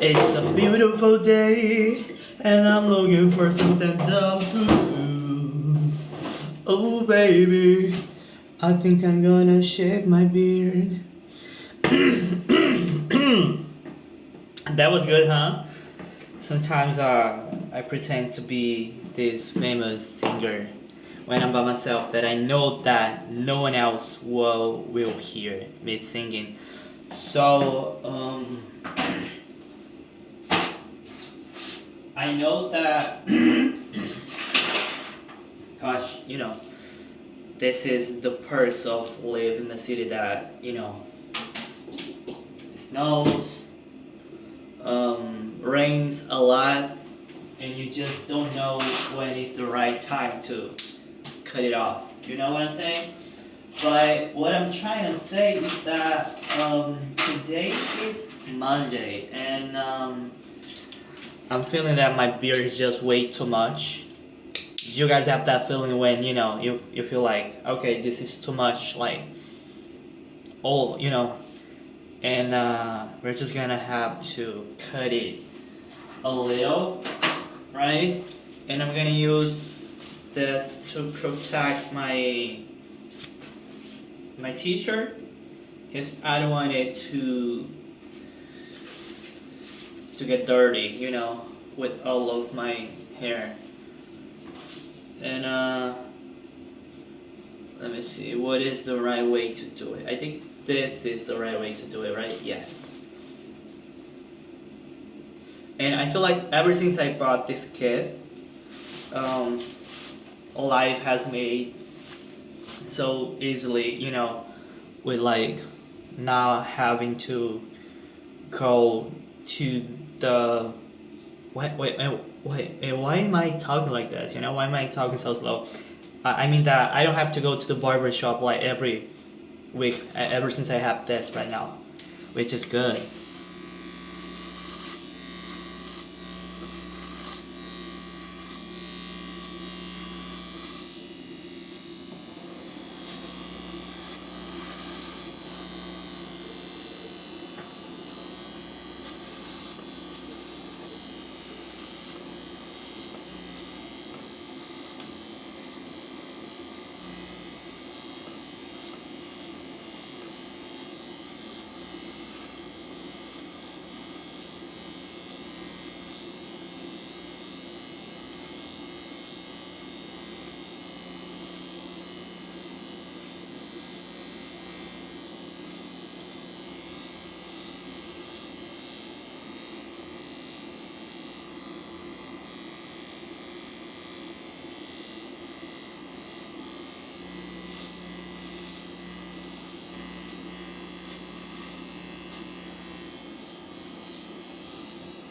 It's a beautiful day, and I'm looking for something dumb to do. Oh, baby, I think I'm gonna shave my beard. That was good, huh? Sometimes I pretend to be this famous singer when I'm by myself that I know that no one else will hear me singing. So I know that gosh, this is the perks of living in a city that, snows, rains a lot, and you just don't know when is the right time to cut it off. You know what I'm saying? But what I'm trying to say is that today is Monday, and I'm feeling that my beard is just way too much. You guys have that feeling when you feel like, okay, this is too much, like all and we're just gonna have to cut it a little, right? And I'm gonna use this to protect my t-shirt because I don't want it to get dirty, with all of my hair. And let me see, what is the right way to do it? I think this is the right way to do it, right? Yes. And I feel like ever since I bought this kit, life has made so easily, with like not having to go to the wait, why am I talking like this? Why am I talking so slow? I mean that I don't have to go to the barber shop like every week ever since I have this right now, which is good.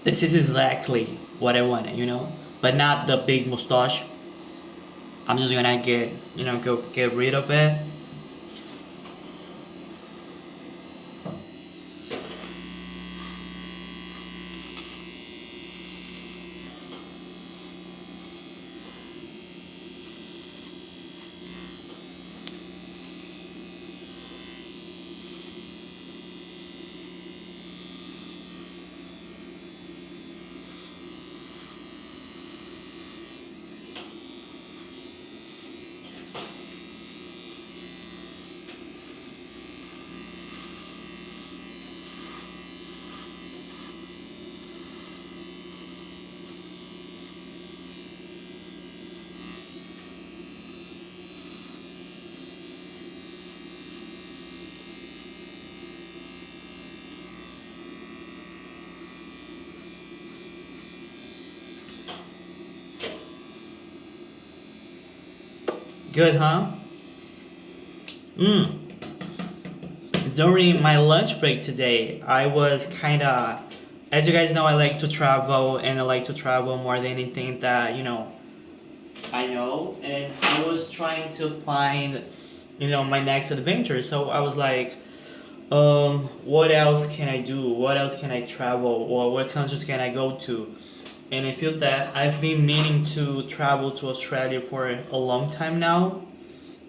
This is exactly what I wanted, but not the big mustache. I'm just gonna go get rid of it. Good, huh? During my lunch break today, I was kinda, as you guys know, I like to travel, and I like to travel more than anything that, I know. And I was trying to find, my next adventure. So I was like, what else can I do? What else can I travel? Or what countries can I go to? And I feel that I've been meaning to travel to Australia for a long time now.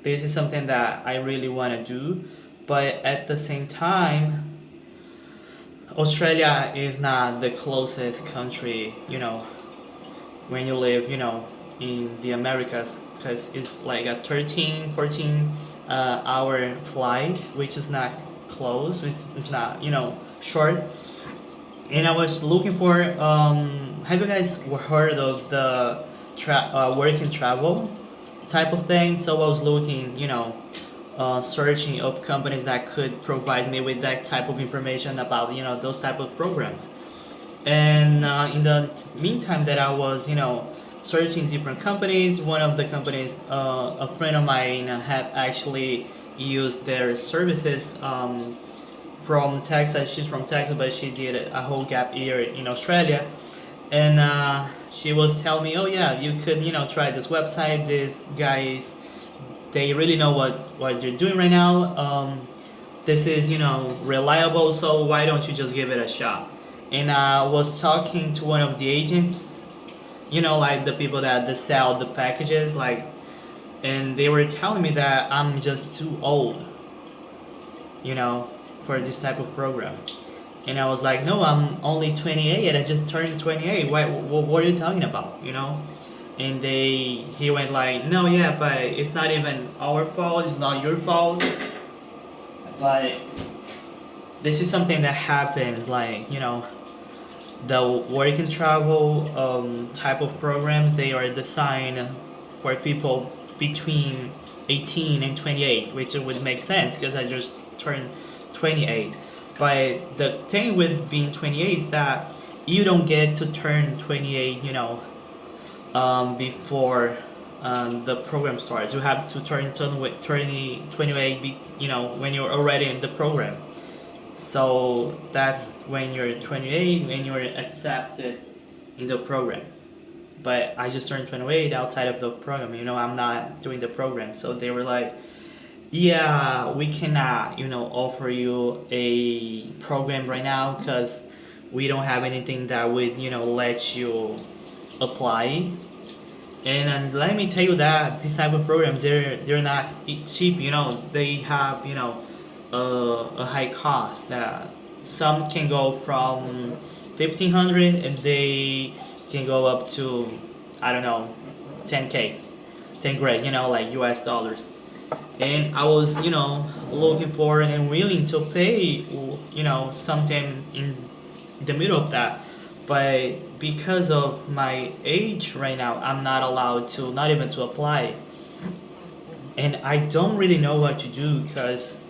This is something that I really want to do, but at the same time, Australia is not the closest country, when you live, in the Americas, because it's like a 13, 14 hour flight, which is not close, it's not, short. And I was looking for, have you guys heard of the work and travel type of thing? So I was looking, searching of companies that could provide me with that type of information about, those type of programs. And in the meantime that I was, searching different companies, one of the companies, a friend of mine had actually used their services from Texas. She's from Texas, but she did a whole gap year in Australia. And she was telling me, oh yeah, you could, try this website. These guys, they really know what they're doing right now. This is, reliable, so why don't you just give it a shot? And I was talking to one of the agents, like the people that they sell the packages, like, and they were telling me that I'm just too old, for this type of program. And I was like, no, I'm only 28. I just turned 28. What are you talking about, And he went like, no, yeah, but it's not even our fault. It's not your fault. But this is something that happens, like, the work and travel type of programs, they are designed for people between 18 and 28, which it would make sense because I just turned 28. But the thing with being 28 is that you don't get to turn 28, before the program starts. You have to turn 28, when you're already in the program. So that's when you're 28, when you're accepted in the program. But I just turned 28 outside of the program. I'm not doing the program. So they were like, yeah, we cannot, offer you a program right now because we don't have anything that would, let you apply. And let me tell you that these type of programs, they're not cheap. They have, a high cost. That some can go from 1,500 and they can go up to, I don't know, 10K, 10 grand, like US dollars. And I was, looking for and willing to pay, something in the middle of that. But because of my age right now, I'm not allowed to, not even to apply. And I don't really know what to do because,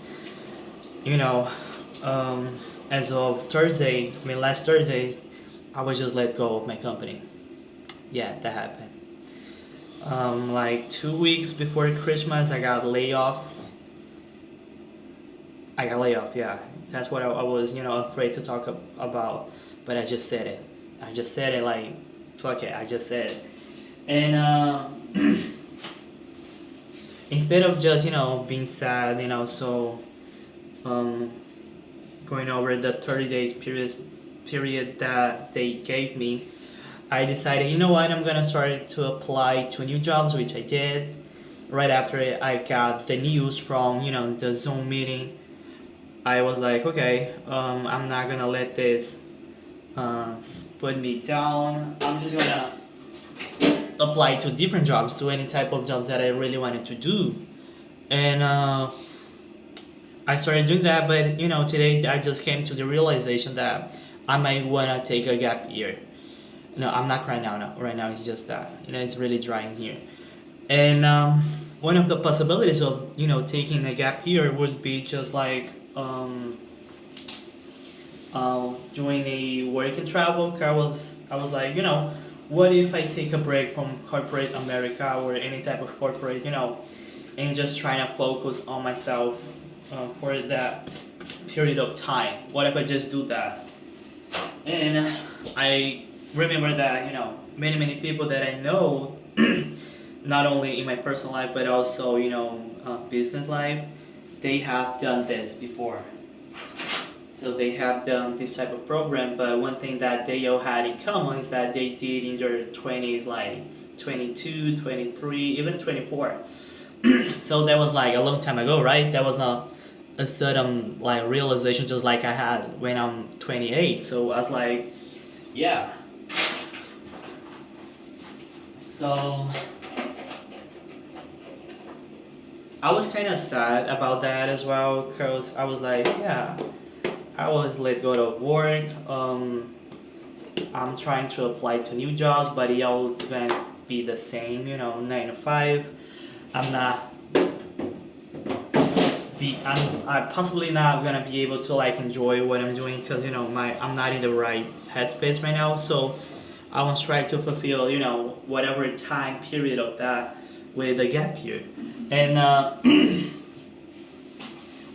as of Thursday, last Thursday, I was just let go of my company. Yeah, that happened. Like 2 weeks before Christmas, I got laid off. Yeah. That's what I was, afraid to talk about. But I just said it. I just said it like, fuck it, I just said it. And instead of just, being sad, so going over the 30 days period that they gave me, I decided, you know what, I'm gonna start to apply to new jobs, which I did. Right after I got the news from, the Zoom meeting, I was like, okay, I'm not gonna let this put me down. I'm just gonna apply to different jobs, to any type of jobs that I really wanted to do. And I started doing that, but today I just came to the realization that I might wanna take a gap year. No, I'm not crying now. No, right now it's just that it's really dry in here. And one of the possibilities of taking a gap year would be just like doing a work and travel. I was like, what if I take a break from corporate America or any type of corporate, and just trying to focus on myself for that period of time. What if I just do that? And I remember that many people that I know, not only in my personal life but also business life, they have done this before. So they have done this type of program, but one thing that they all had in common is that they did in their 20s, like 22, 23, even 24. So that was like a long time ago, right? That was not a certain like realization, just like I had when I'm 28. So I was like, yeah. So I was kind of sad about that as well, because I was like, yeah, I was let go of work. I'm trying to apply to new jobs, but it all gonna be the same, 9 to 5. I'm not I'm possibly not gonna be able to like enjoy what I'm doing, because I'm not in the right headspace right now. So I was trying to fulfill whatever time period of that with a gap year. And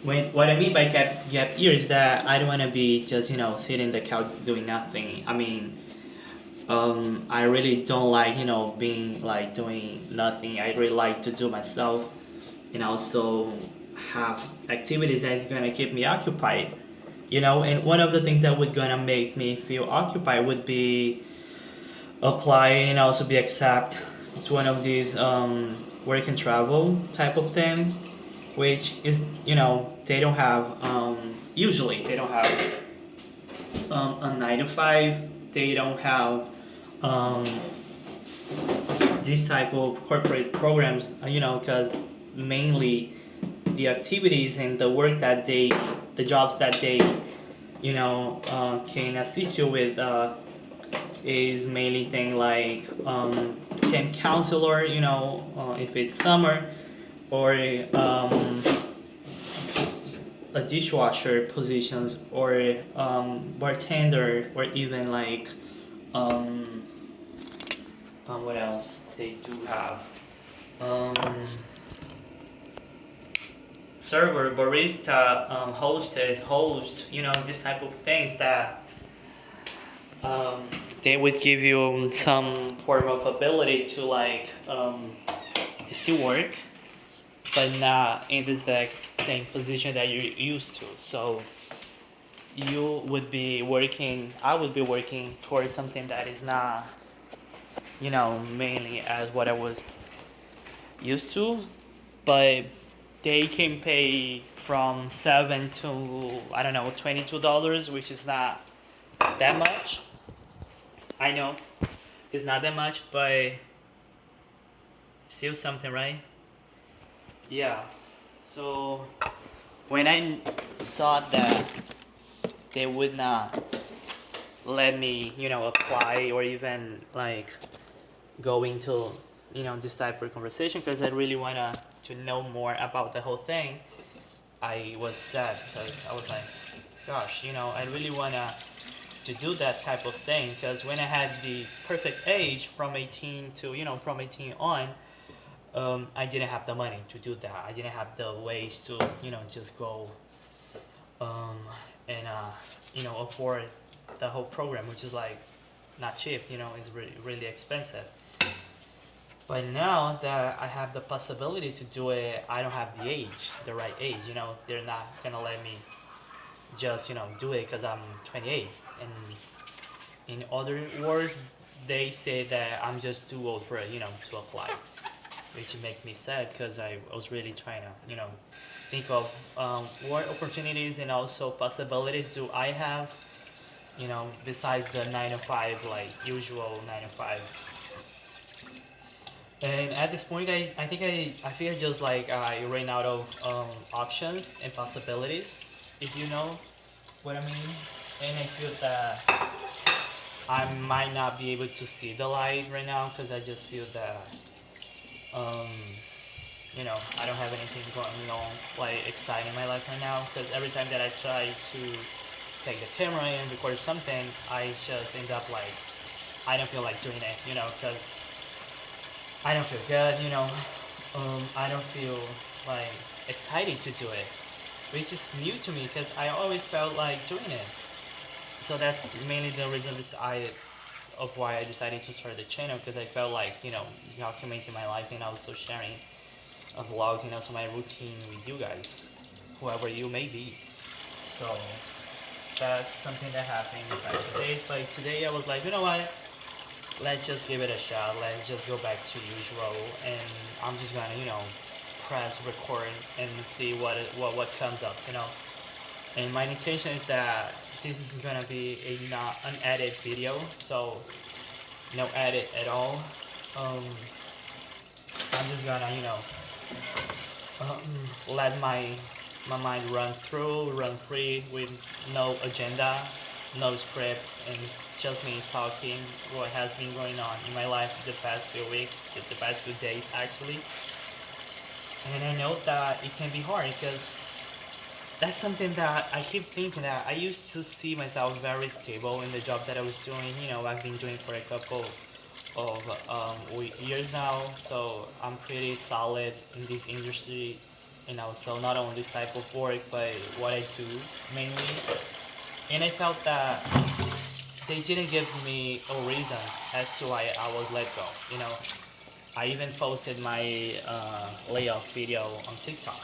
what I mean by gap year is that I don't want to be just sitting in the couch doing nothing. I mean, I really don't like being like doing nothing. I really like to do myself, and also have activities that's gonna keep me occupied. And one of the things that would gonna make me feel occupied would be applying and also be accepted to one of these work and travel type of thing, which is they don't have usually they don't have a 9 to 5. They don't have um, this type of corporate programs, because mainly the activities and the work that the jobs that they can assist you with is mainly thing like camp counselor, if it's summer, or a dishwasher positions, or bartender, or even like um, what else they do have, um, server, barista, hostess, host, this type of things that um, they would give you some form of ability to like still work, but not in the exact same position that you're used to. So I would be working towards something that is not, mainly as what I was used to, but they can pay from 7 to, I don't know, $22, which is not that much. I know it's not that much, but still something, right? Yeah. So when I saw that they would not let me, apply, or even like go into, this type of conversation, because I really wanna to know more about the whole thing, I was sad, because I was like, gosh, I really wanna to do that type of thing, because when I had the perfect age from 18 to, from 18 on, I didn't have the money to do that. I didn't have the ways to, just go um, and, afford the whole program, which is like not cheap, it's really, really expensive. But now that I have the possibility to do it, I don't have the right age, they're not gonna let me just, do it because I'm 28. And in other words, they say that I'm just too old for it, to apply, which make me sad, because I was really trying to, think of what opportunities and also possibilities do I have, besides the 9 to 5, like usual 9 to 5. And at this point, I think I feel just like I ran out of options and possibilities, if you know what I mean. And I feel that I might not be able to see the light right now, because I just feel that um, I don't have anything going on like exciting in my life right now. Because every time that I try to take the camera and record something, I just end up like I don't feel like doing it, because I don't feel good, I don't feel like excited to do it, which is new to me, because I always felt like doing it. So that's mainly the reason of why I decided to start the channel, because I felt like, documenting my life and also sharing vlogs, so my routine with you guys, whoever you may be. So that's something that happened in the past few days. But today I was like, you know what? Let's just give it a shot. Let's just go back to usual, and I'm just gonna, press record and see what comes up, you know. And my intention is that this is gonna be a not unedited video, so no edit at all. I'm just gonna, let my mind run free with no agenda, no script, and just me talking what has been going on in my life the past few weeks, the past few days actually. And I know that it can be hard because that's something that I keep thinking that I used to see myself very stable in the job that I was doing. I've been doing for a couple of years now, so I'm pretty solid in this industry. So not only this type of work, but what I do mainly. And I felt that they didn't give me a reason as to why I was let go. I even posted my layoff video on TikTok.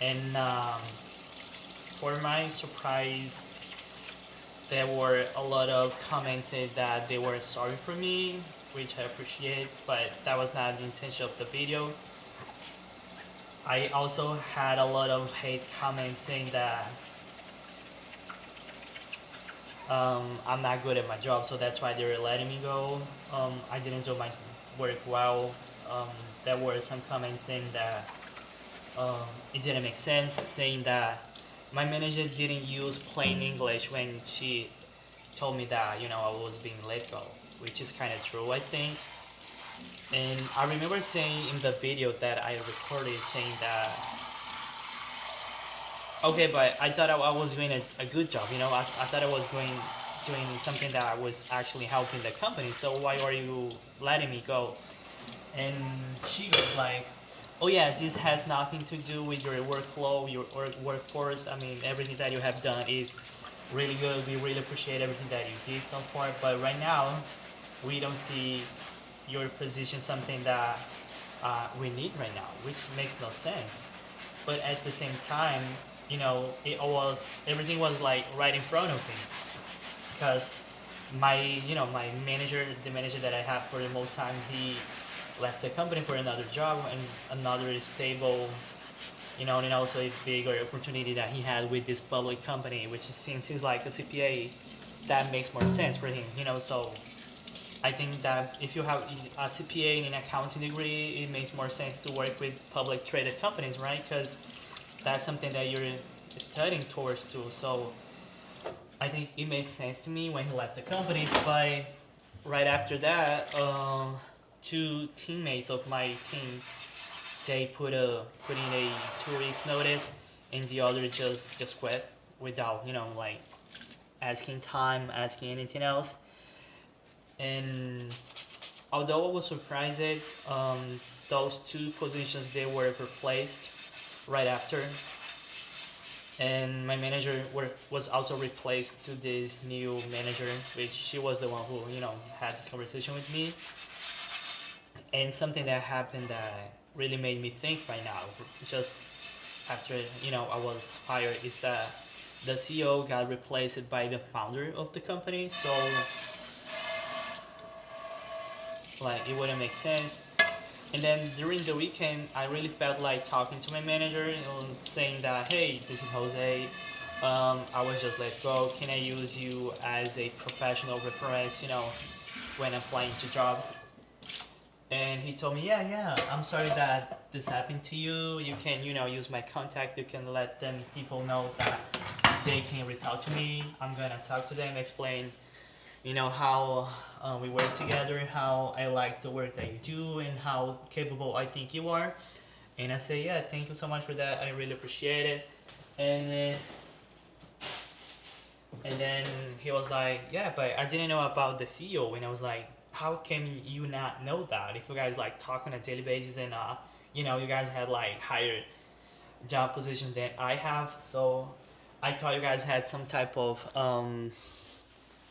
And for my surprise, there were a lot of comments saying that they were sorry for me, which I appreciate, but that was not the intention of the video. I also had a lot of hate comments saying that I'm not good at my job, so that's why they were letting me go. I didn't do my work well. There were some comments saying that it didn't make sense, saying that my manager didn't use plain English when she told me that, I was being let go, which is kind of true, I think. And I remember saying in the video that I recorded saying that, okay, but I thought I was doing a good job, I thought I was doing something that I was actually helping the company, so why are you letting me go? And she goes like, oh yeah, this has nothing to do with your workflow, your workforce. I mean, everything that you have done is really good. We really appreciate everything that you did so far. But right now, we don't see your position something that we need right now, which makes no sense. But at the same time, everything was like right in front of me, because my manager, the manager that I have for the most time, he left the company for another job and another stable, and also a bigger opportunity that he had with this public company, which seems like a CPA, that makes more sense for him, so I think that if you have a CPA and an accounting degree, it makes more sense to work with public traded companies, right? Because that's something that you're studying towards too. So I think it makes sense to me when he left the company. But right after that, two teammates of my team, they put in a 2 weeks notice, and the other just quit without asking anything else. And although I was surprised, those two positions, they were replaced right after, and my manager was also replaced to this new manager, which she was the one who had this conversation with me. And something that happened that really made me think right now, just after I was fired, is that the CEO got replaced by the founder of the company. So it wouldn't make sense. And then during the weekend, I really felt like talking to my manager and saying that, hey, this is Jose. I was just let go. Can I use you as a professional reference, when applying to jobs? And he told me, yeah, I'm sorry that this happened to you. You can, use my contact. You can let people know that they can reach out to me. I'm gonna talk to them, explain how we work together, how I like the work that you do, and how capable I think you are. And I say, yeah, thank you so much for that. I really appreciate it. And then he was like, yeah, but I didn't know about the CEO. And I was like, how can you not know that if you guys talk on a daily basis, and you guys had higher job positions than I have? So I thought you guys had some type of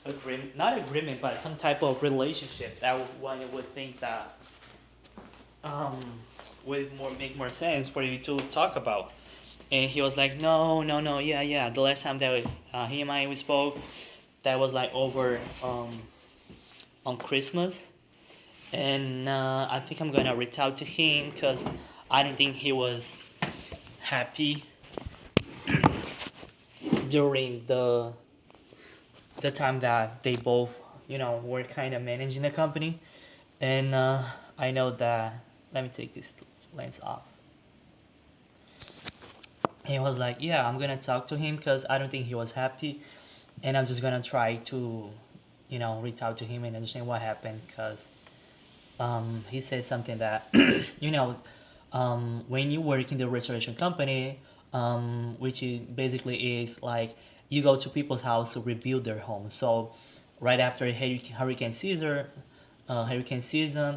agreement, not agreement, but some type of relationship that one would think that would make more sense for you to talk about. And he was like, no, yeah. The last time that he and I we spoke, that was over on Christmas, and I think I'm gonna reach out to him because I don't think he was happy during the time that they both, were kind of managing the company. And I know that. Let me take this lens off. He was like, "Yeah, I'm gonna talk to him because I don't think he was happy, and I'm just gonna try to, reach out to him and understand what happened." Because he said something that, you know, when you work in the restoration company, which basically is like you go to people's house to rebuild their home. So right after hurricane season,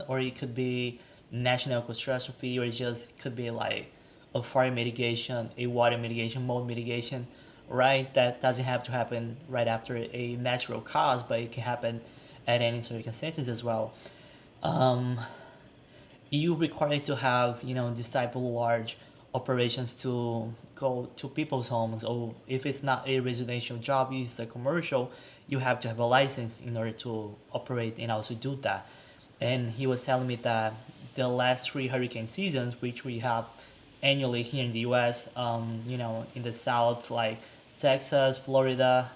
or it could be national catastrophe, or it just could be like a fire mitigation, a water mitigation, mold mitigation, right? That doesn't have to happen right after a natural cause, but it can happen at any circumstances as well. Um, you require to have this type of large operations to go to people's homes, or if it's not a residential job, it's a commercial, you have to have a license in order to operate and also do that. And he was telling me that the last three hurricane seasons, which we have annually here in the US, in the south, like Texas, Florida,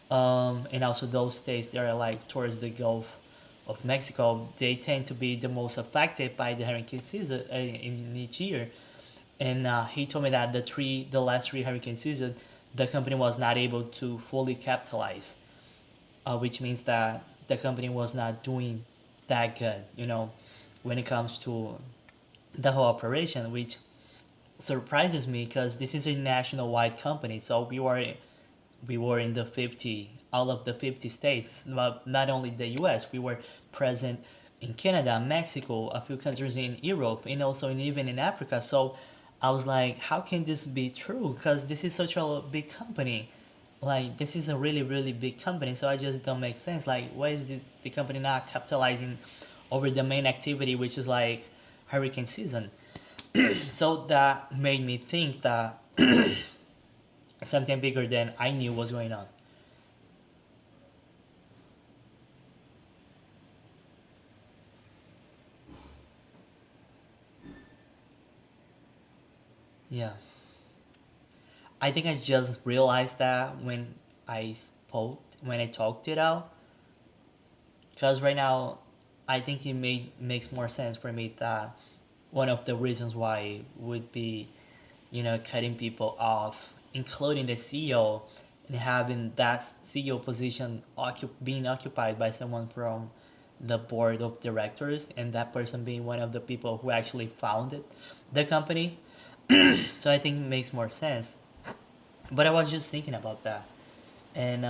and also those states that are like towards the Gulf of Mexico, they tend to be the most affected by the hurricane season in each year. And he told me that the last three hurricane season, the company was not able to fully capitalize, which means that the company was not doing that good, when it comes to the whole operation, which surprises me because this is a national wide company. So we were in the 50, all of the 50 states, not only the US. We were present in Canada, Mexico, a few countries in Europe, and also even in Africa. So I was like, how can this be true? Because this is such a big company. Like, this is a really, really big company. So I just don't make sense. Like, why is the company not capitalizing over the main activity, which is like hurricane season? So that made me think that something bigger than I knew was going on. Yeah. I think I just realized that when I talked it out. Because right now, I think it makes more sense for me that one of the reasons why would be, cutting people off, including the CEO, and having that CEO position being occupied by someone from the board of directors, and that person being one of the people who actually founded the company. So I think it makes more sense. But I was just thinking about that, and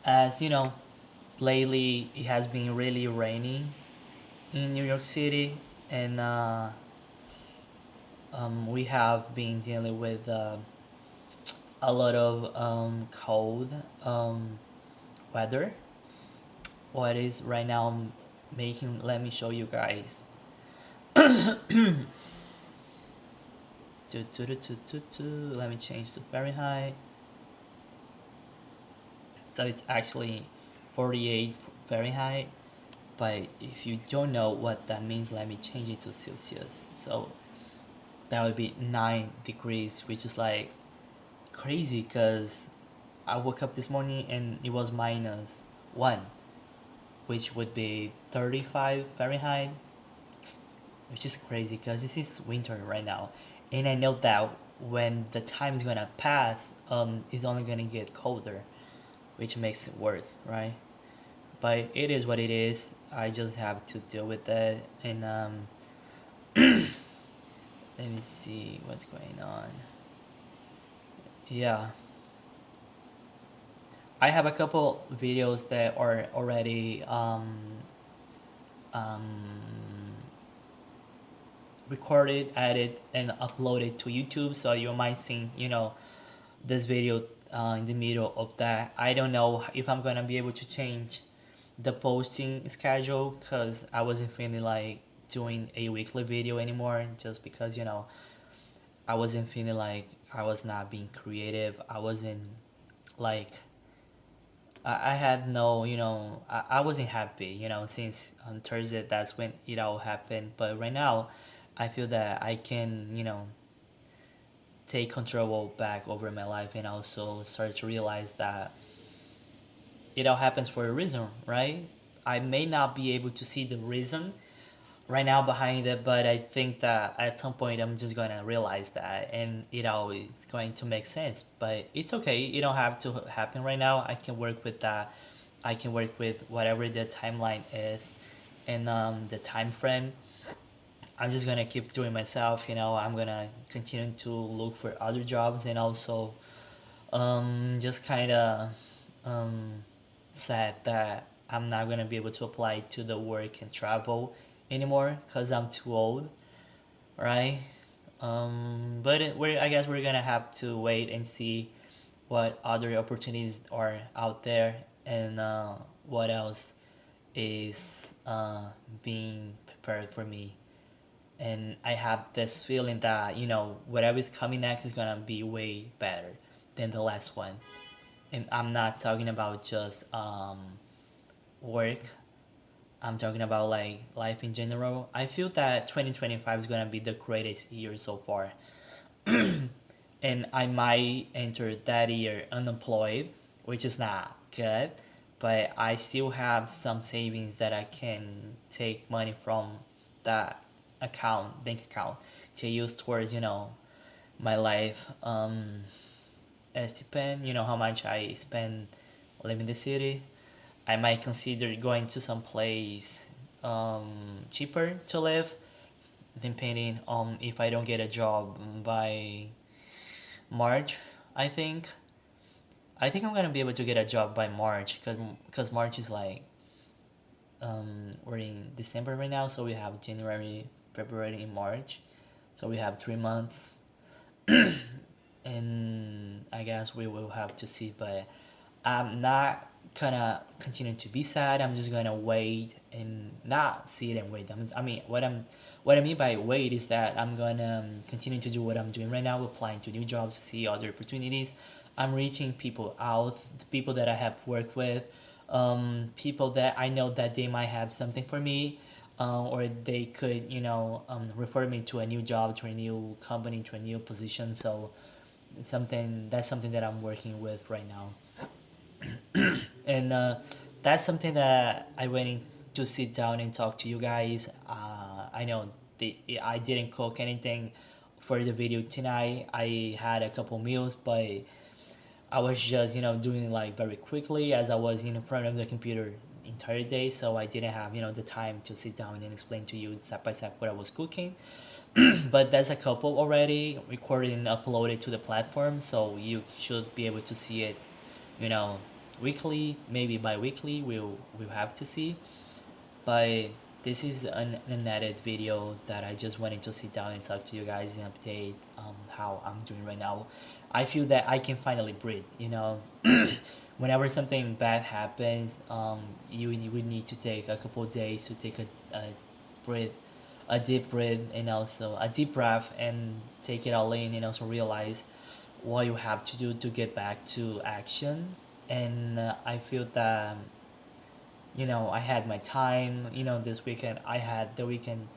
as you know, lately it has been really raining in New York City, and we have been dealing with a lot of cold weather. What is right now making? Let me show you guys. Let me change to Fahrenheit. So it's actually 48 Fahrenheit. But if you don't know what that means, let me change it to Celsius. So that would be 9 degrees, which is like crazy because I woke up this morning and it was -1, which would be 35 Fahrenheit, which is crazy because this is winter right now. And I know that when the time is gonna pass, it's only gonna get colder, which makes it worse, right? But it is what it is. I just have to deal with that. And let me see what's going on. Yeah, I have a couple videos that are already um, recorded, edited, and uploaded to YouTube. So you might see, this video in the middle of that. I don't know if I'm gonna be able to change the posting schedule because I wasn't feeling like doing a weekly video anymore, just because I wasn't feeling like I was not being creative. I wasn't like I had no, I wasn't happy, since on Thursday that's when it all happened. But right now, I feel that I can, take control back over my life and also start to realize that it all happens for a reason, right? I may not be able to see the reason right now behind it, but I think that at some point I'm just gonna realize that, and it all is going to make sense. But it's okay. It don't have to happen right now. I can work with that. I can work with whatever the timeline is, and the time frame. I'm just gonna keep doing myself. I'm gonna continue to look for other jobs, and also just kind of um, sad that I'm not gonna be able to apply to the work and travel anymore because I'm too old, right? But I guess we're gonna have to wait and see what other opportunities are out there, and what else is being prepared for me. And I have this feeling that whatever is coming next is gonna be way better than the last one. And I'm not talking about just work. I'm talking about like life in general. I feel that 2025 is gonna be the greatest year so far, and I might enter that year unemployed, which is not good. But I still have some savings that I can take money from that bank account, to use towards my life. As depend, how much I spend living in the city. I might consider going to some place cheaper to live, depending on if I don't get a job by March. I think I'm gonna be able to get a job by March, because March is like we're in December right now, so we have January, February, and March, so we have 3 months. And I guess we will have to see. But I'm not gonna continue to be sad. I'm just gonna wait and not see it and wait. I mean, what I mean by wait is that I'm gonna continue to do what I'm doing right now, applying to new jobs, to see other opportunities. I'm reaching people out, the people that I have worked with, people that I know that they might have something for me, or they could, refer me to a new job, to a new company, to a new position. So something that I'm working with right now, and that's something that I went in to sit down and talk to you guys. I know I didn't cook anything for the video tonight. I had a couple meals, but I was just doing like very quickly, as I was in front of the computer entire day, so I didn't have the time to sit down and explain to you step by step what I was cooking. But there's a couple already recorded and uploaded to the platform, so you should be able to see it, you know, weekly, maybe bi-weekly. We'll have to see. But this is an edited video that I just wanted to sit down and talk to you guys and update how I'm doing right now. I feel that I can finally breathe. Whenever something bad happens, you would need to take a couple of days to take a breath, a deep breath, and also a deep breath, and take it all in, and also realize what you have to do to get back to action. And I feel that I had my time. This weekend I had the weekend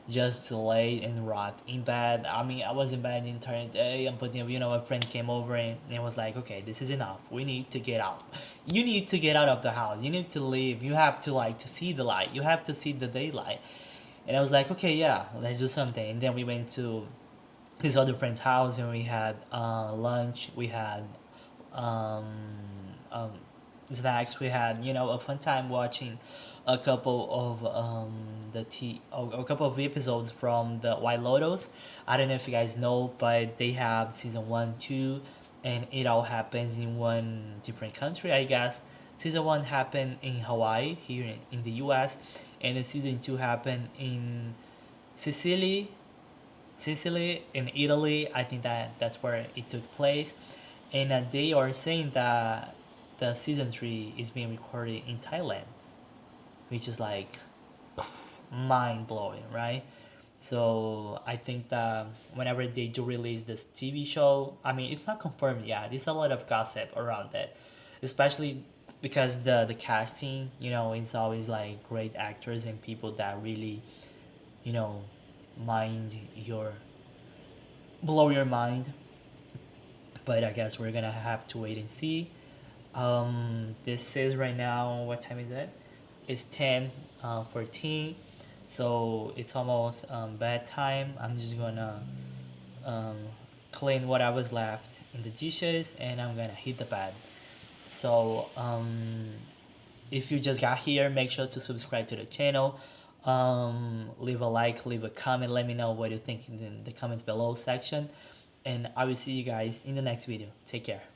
just to lay and rot in bed. I mean, I was in bed the entire day. And but a friend came over and was like, okay, this is enough. We need to get out. You need to get out of the house. You need to leave. You have to to see the light. You have to see the daylight. And I was like, okay, yeah, let's do something. And then we went to his other friend's house, and we had lunch. We had um, um, snacks. We had a fun time watching a couple of a couple of episodes from the White Lotus. I don't know if you guys know, but they have season 1, 2, and it all happens in one different country, I guess. Season 1 happened in Hawaii, here in the U.S., and the season 2 happened in Sicily, in Italy. I think that's where it took place, and they are saying that the season 3 is being recorded in Thailand, which is like mind blowing, right? So I think that whenever they do release this TV show, I mean, it's not confirmed yet. There's a lot of gossip around it, especially because the casting, you know, is always like great actors and people that really, you know, mind your blow your mind. But I guess we're gonna have to wait and see. This is right now, what time is it? It's 10 14, so it's almost bedtime. I'm just gonna um, clean what I was left in the dishes, and I'm gonna hit the bed. So if you just got here, make sure to subscribe to the channel. Leave a like, leave a comment, let me know what you think in the comments below section, and I will see you guys in the next video. Take care.